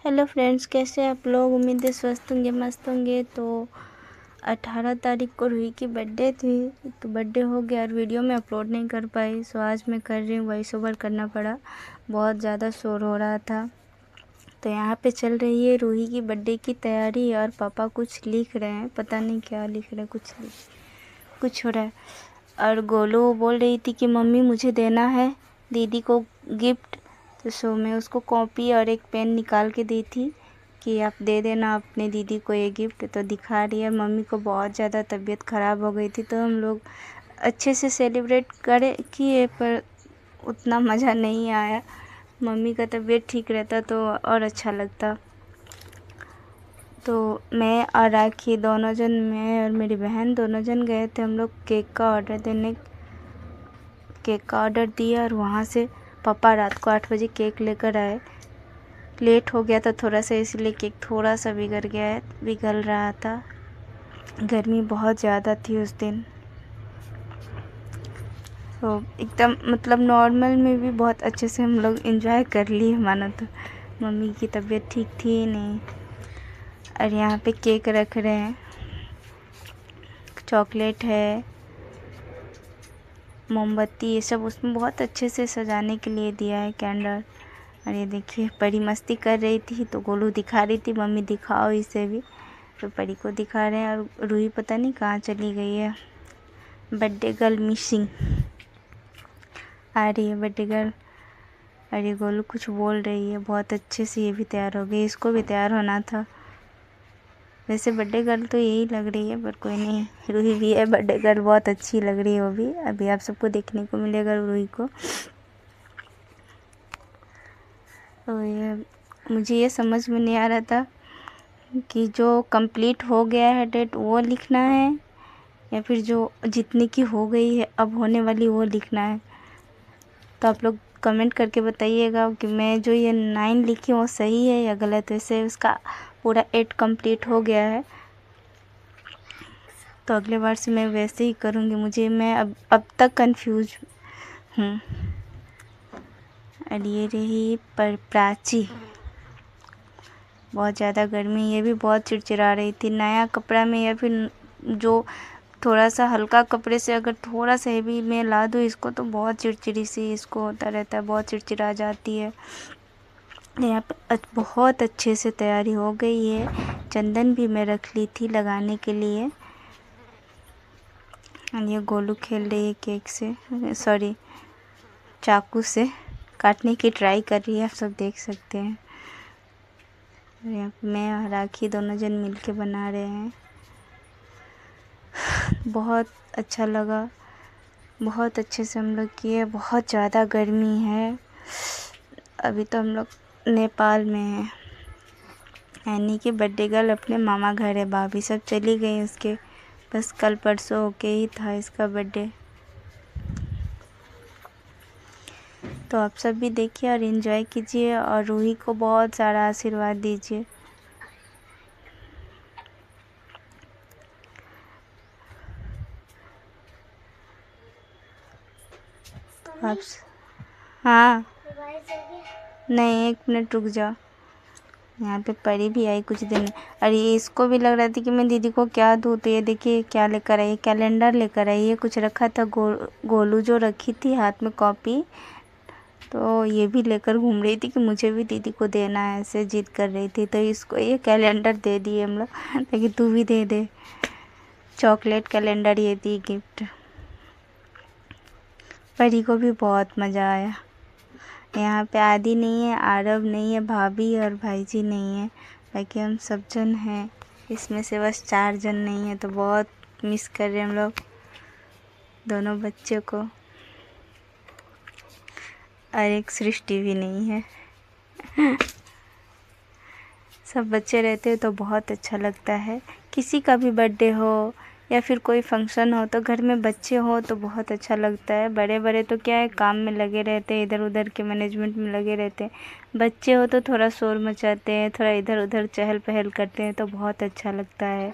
Hello friends, कैसे आप लोग। उम्मीद है स्वस्थ होंगे, मस्त होंगे। तो 18 तारीख को रूही की बर्थडे थी, तो बर्थडे हो गया और वीडियो में अपलोड नहीं कर पाई। सो आज मैं कर रही हूँ, वॉइस ओवर करना पड़ा, बहुत ज़्यादा शोर हो रहा था। तो यहाँ पे चल रही है रूही की बर्थडे की तैयारी और पापा कुछ लिख रहे हैं, पता नहीं क्या लिख रहे हैं, कुछ हो रहा है। और गोलू बोल रही थी कि मम्मी मुझे देना है दीदी को गिफ्ट। तो सो मैं उसको कॉपी और एक पेन निकाल के दी थी कि आप दे देना अपने दीदी को ये गिफ्ट। तो दिखा रही है। मम्मी को बहुत ज़्यादा तबीयत ख़राब हो गई थी, तो हम लोग अच्छे से सेलिब्रेट किए, पर उतना मज़ा नहीं आया। मम्मी का तबीयत ठीक रहता तो और अच्छा लगता। तो मैं और राखी दोनों जन, मैं और मेरी बहन दोनों जन गए थे हम लोग केक का ऑर्डर दिया। और वहाँ से पापा रात को 8 बजे केक लेकर आए। लेट हो गया था थोड़ा सा, इसलिए केक थोड़ा सा पिघल रहा था। गर्मी बहुत ज़्यादा थी उस दिन, तो एकदम मतलब नॉर्मल में भी बहुत अच्छे से हम लोग एंजॉय कर लिए। माना तो मम्मी की तबीयत ठीक थी ही नहीं। और यहाँ पे केक रख रहे हैं, चॉकलेट है, मोमबत्ती, ये सब उसमें बहुत अच्छे से सजाने के लिए दिया है, कैंडल। और ये देखिए परी मस्ती कर रही थी, तो गोलू दिखा रही थी मम्मी दिखाओ इसे भी। तो परी को दिखा रहे हैं। और रूही पता नहीं कहाँ चली गई है। बर्थडे गर्ल मिसिंग आ रही है, बर्थडे गर्ल। और ये गोलू कुछ बोल रही है। बहुत अच्छे से ये भी तैयार हो गई, इसको भी तैयार होना था। वैसे बर्थडे गर्ल तो यही लग रही है, पर कोई नहीं, रूही भी है बर्थडे गर्ल, बहुत अच्छी लग रही है वो भी। अभी आप सबको देखने को मिलेगा रूही को। तो ये मुझे ये समझ में नहीं आ रहा था कि जो कंप्लीट हो गया है डेट वो लिखना है, या फिर जो जितने की हो गई है अब होने वाली वो लिखना है। तो आप लोग कमेंट करके बताइएगा कि मैं जो ये 9 लिखी हूँ वो सही है या गलत। वैसे उसका पूरा 8 कंप्लीट हो गया है, तो अगले बार से मैं वैसे ही करूँगी। मैं अब तक कंफ्यूज हूँ। और ये रही पर प्राची, बहुत ज़्यादा गर्मी, ये भी बहुत चिड़चिड़ा रही थी। नया कपड़ा में या फिर जो थोड़ा सा हल्का कपड़े से अगर थोड़ा सा हेवी में ला दूँ इसको, तो बहुत चिड़चिड़ी सी इसको होता रहता है, बहुत चिड़चिड़ा जाती है। यहाँ पे बहुत अच्छे से तैयारी हो गई है। चंदन भी मैं रख ली थी लगाने के लिए। और ये गोलू खेल रही है केक से, सॉरी चाकू से काटने की ट्राई कर रही है, आप सब देख सकते हैं। यहाँ पे मैं और राखी दोनों जन मिल के बना रहे हैं। बहुत अच्छा लगा, बहुत अच्छे से हम लोग किए। बहुत ज़्यादा गर्मी है। अभी तो हम लोग नेपाल में हैं। एनी की बर्थडे गर्ल अपने मामा घर है, भाभी सब चली गई उसके, बस कल परसों होके ही था इसका बर्थडे। तो आप सब भी देखिए और एंजॉय कीजिए, और रूही को बहुत सारा आशीर्वाद दीजिए। आप हाँ, नहीं 1 मिनट रुक जाओ। यहाँ पे परी भी आई कुछ दिन। और ये इसको भी लग रहा था कि मैं दीदी को क्या दूँ, तो ये देखिए क्या लेकर आई, कैलेंडर लेकर आई है। कुछ रखा था गोलू जो रखी थी हाथ में कॉपी, तो ये भी लेकर घूम रही थी कि मुझे भी दीदी को देना है, ऐसे जिद कर रही थी। तो इसको ये कैलेंडर दे दिए हम लोग, ताकि तू भी दे दे। चॉकलेट कैलेंडर ये दी गिफ्ट। परी को भी बहुत मज़ा आया। यहाँ पे आदि नहीं है, आरव नहीं है, भाभी और भाई जी नहीं है, बाकी हम सब जन हैं। इसमें से बस 4 जन नहीं है, तो बहुत मिस कर रहे हैं हम लोग दोनों बच्चों को। और एक सृष्टि भी नहीं है। सब बच्चे रहते हैं तो बहुत अच्छा लगता है। किसी का भी बर्थडे हो या फिर कोई फंक्शन हो, तो घर में बच्चे हो तो बहुत अच्छा लगता है। बड़े बड़े तो क्या है, काम में लगे रहते हैं, इधर उधर के मैनेजमेंट में लगे रहते हैं। बच्चे हो तो थोड़ा शोर मचाते हैं, थोड़ा इधर उधर चहल पहल करते हैं, तो बहुत अच्छा लगता है।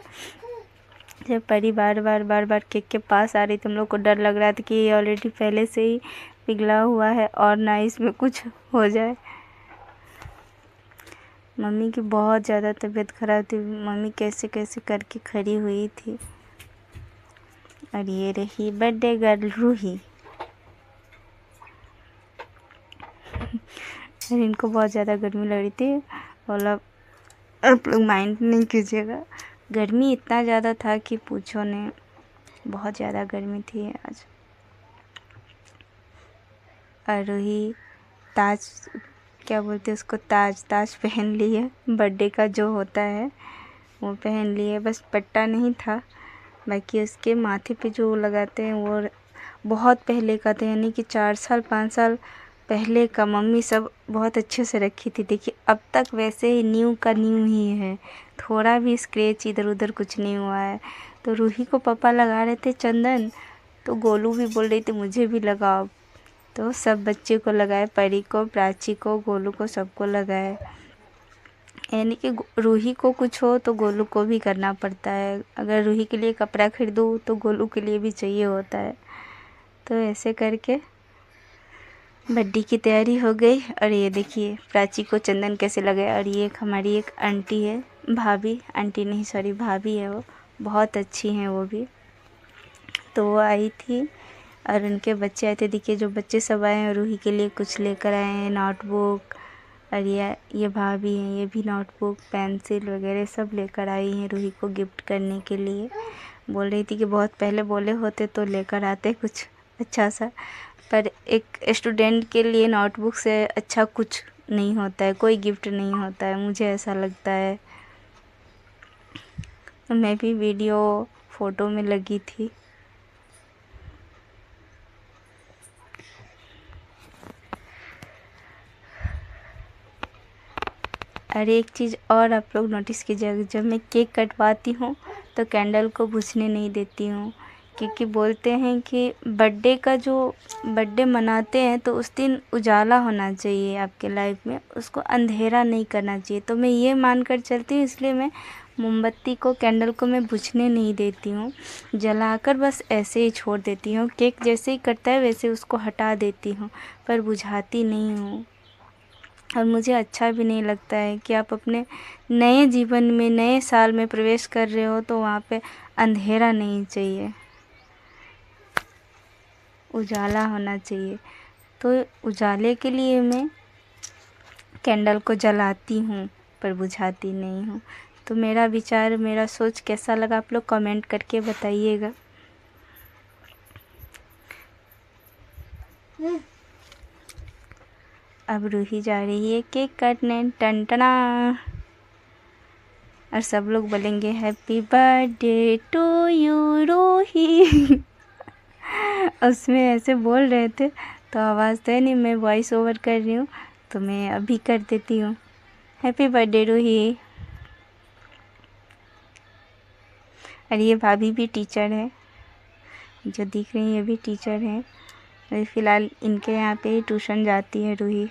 जब परी बार बार केक के पास आ रही तो हम लोग को डर लग रहा था कि ये ऑलरेडी पहले से ही पिघला हुआ है और ना इसमें कुछ हो जाए। मम्मी की बहुत ज़्यादा तबीयत ख़राब थी। मम्मी कैसे कैसे करके खड़ी हुई थी। और ये रही बर्थडे गर्ल रूही। और इनको बहुत ज़्यादा गर्मी लग रही थी। बोला आप लोग माइंड नहीं कीजिएगा, गर्मी इतना ज़्यादा था कि पूछो नहीं, बहुत ज़्यादा गर्मी थी आज। और रूही ताज, क्या बोलते हैं उसको, ताज पहन ली है। बर्थडे का जो होता है वो पहन ली है, बस पट्टा नहीं था। बाकी उसके माथे पे जो लगाते हैं वो बहुत पहले का था, यानी कि 4 साल 5 साल पहले का। मम्मी सब बहुत अच्छे से रखी थी। देखिए अब तक वैसे ही न्यू का न्यू ही है, थोड़ा भी स्क्रैच इधर उधर कुछ नहीं हुआ है। तो रूही को पापा लगा रहे थे चंदन, तो गोलू भी बोल रही थी मुझे भी लगाओ। तो सब बच्चे को लगाए, परी को, प्राची को, गोलू को, सबको लगाए। यानी कि रूही को कुछ हो तो गोलू को भी करना पड़ता है। अगर रूही के लिए कपड़ा खरीदूँ तो गोलू के लिए भी चाहिए होता है। तो ऐसे करके बर्थडे की तैयारी हो गई। और ये देखिए प्राची को चंदन कैसे लगाया। और ये हमारी एक आंटी है, भाभी, आंटी नहीं सॉरी भाभी है, वो बहुत अच्छी हैं वो भी। तो वो आई थी और उनके बच्चे आए थे। देखिए जो बच्चे सब आए हैं रूही के लिए कुछ लेकर आए हैं, नोटबुक। और ये भाभी हैं, ये भी नोटबुक पेंसिल वगैरह सब लेकर आई हैं रूही को गिफ्ट करने के लिए। बोल रही थी कि बहुत पहले बोले होते तो लेकर आते कुछ अच्छा सा, पर एक स्टूडेंट के लिए नोटबुक से अच्छा कुछ नहीं होता है, कोई गिफ्ट नहीं होता है, मुझे ऐसा लगता है। तो मैं भी वीडियो फ़ोटो में लगी थी। और एक चीज़ और आप लोग नोटिस कीजिएगा, जब मैं केक कटवाती हूँ तो कैंडल को बुझने नहीं देती हूँ, क्योंकि बोलते हैं कि बर्थडे का जो बर्थडे मनाते हैं तो उस दिन उजाला होना चाहिए आपके लाइफ में, उसको अंधेरा नहीं करना चाहिए। तो मैं ये मान कर चलती हूँ, इसलिए मैं मोमबत्ती को, कैंडल को मैं बुझने नहीं देती हूँ, जलाकर बस ऐसे ही छोड़ देती हूँ। केक जैसे ही कटता है वैसे उसको हटा देती हूँ, पर बुझाती नहीं हूँ। और मुझे अच्छा भी नहीं लगता है कि आप अपने नए जीवन में, नए साल में प्रवेश कर रहे हो तो वहाँ पे अंधेरा नहीं चाहिए, उजाला होना चाहिए। तो उजाले के लिए मैं कैंडल को जलाती हूँ पर बुझाती नहीं हूँ। तो मेरा विचार, मेरा सोच कैसा लगा आप लोग कमेंट करके बताइएगा। अब रूही जा रही है केक काटने, टनटना। और सब लोग बोलेंगे happy birthday to you Ruhi. उसमें ऐसे बोल रहे थे तो आवाज़ तो है नहीं, मैं वॉइस ओवर कर रही हूँ तो मैं अभी कर देती हूँ। Happy birthday Ruhi. और ये भाभी भी टीचर है, जो दिख रही है ये भी टीचर है। अभी फ़िलहाल इनके यहाँ पे ही ट्यूशन जाती है रूही।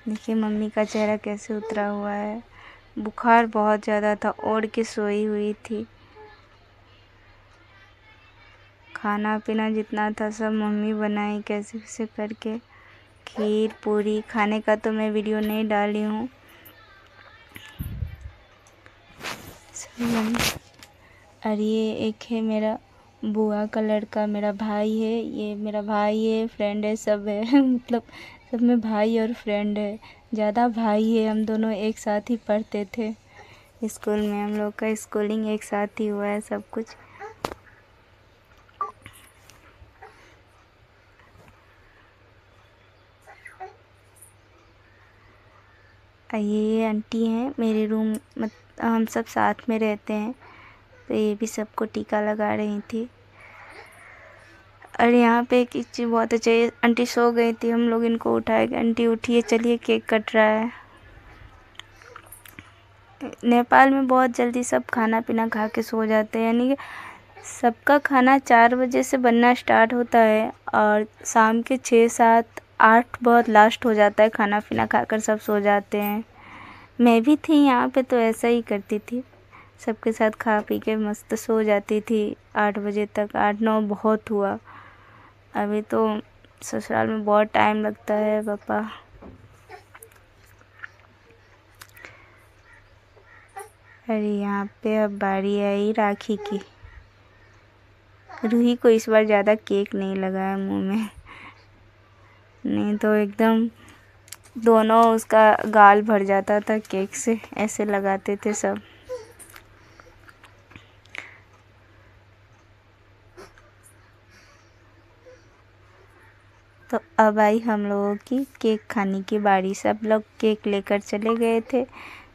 देखिए मम्मी का चेहरा कैसे उतरा हुआ है, बुखार बहुत ज़्यादा था, ओढ़ के सोई हुई थी। खाना पीना जितना था सब मम्मी बनाई कैसे कैसे करके, खीर पूरी। खाने का तो मैं वीडियो नहीं डाली हूँ। और ये एक है मेरा बुआ का लड़का, मेरा भाई है, ये मेरा भाई है, फ्रेंड है, सब है। मतलब सब में भाई और फ्रेंड है, ज़्यादा भाई है। हम दोनों एक साथ ही पढ़ते थे स्कूल में, हम लोग का स्कूलिंग एक साथ ही हुआ है सब कुछ। ये आंटी हैं मेरे रूम, हम सब साथ में रहते हैं, तो ये भी सबको टीका लगा रही थी। और यहाँ पे एक चीज़ बहुत अच्छा है, आंटी सो गई थी, हम लोग इनको उठाए, आंटी उठिए चलिए केक कट रहा है। नेपाल में बहुत जल्दी सब खाना पीना खा के सो जाते हैं, यानी कि सबका खाना 4 बजे से बनना स्टार्ट होता है और शाम के 6 7 8 बहुत लास्ट हो जाता है, खाना पीना खाकर सब सो जाते हैं। मैं भी थी यहाँ पे तो ऐसा ही करती थी, सबके साथ खा पी के मस्त सो जाती थी 8 बजे तक। 8-9 बहुत हुआ। अभी तो ससुराल में बहुत टाइम लगता है पापा। अरे यहाँ पे अब बारी आई राखी की। रूही को इस बार ज़्यादा केक नहीं लगाया मुंह में, नहीं तो एकदम दोनों उसका गाल भर जाता था केक से। ऐसे लगाते थे सब। तो अब आई हम लोगों की केक खाने की बारी। सब लोग केक लेकर चले गए थे।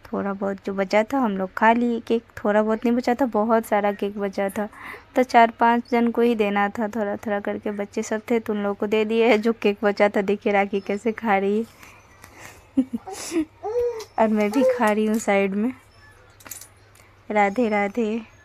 थोड़ा बहुत जो बचा था हम लोग खा लिए केक। थोड़ा बहुत नहीं बचा था, बहुत सारा केक बचा था, तो 4-5 जन को ही देना था। थोड़ा थोड़ा करके बच्चे सब थे तो उन लोगों को दे दिए। जो केक बचा था देखिए राखी कैसे खा रही है। और मैं भी खा रही हूँ साइड में। राधे राधे।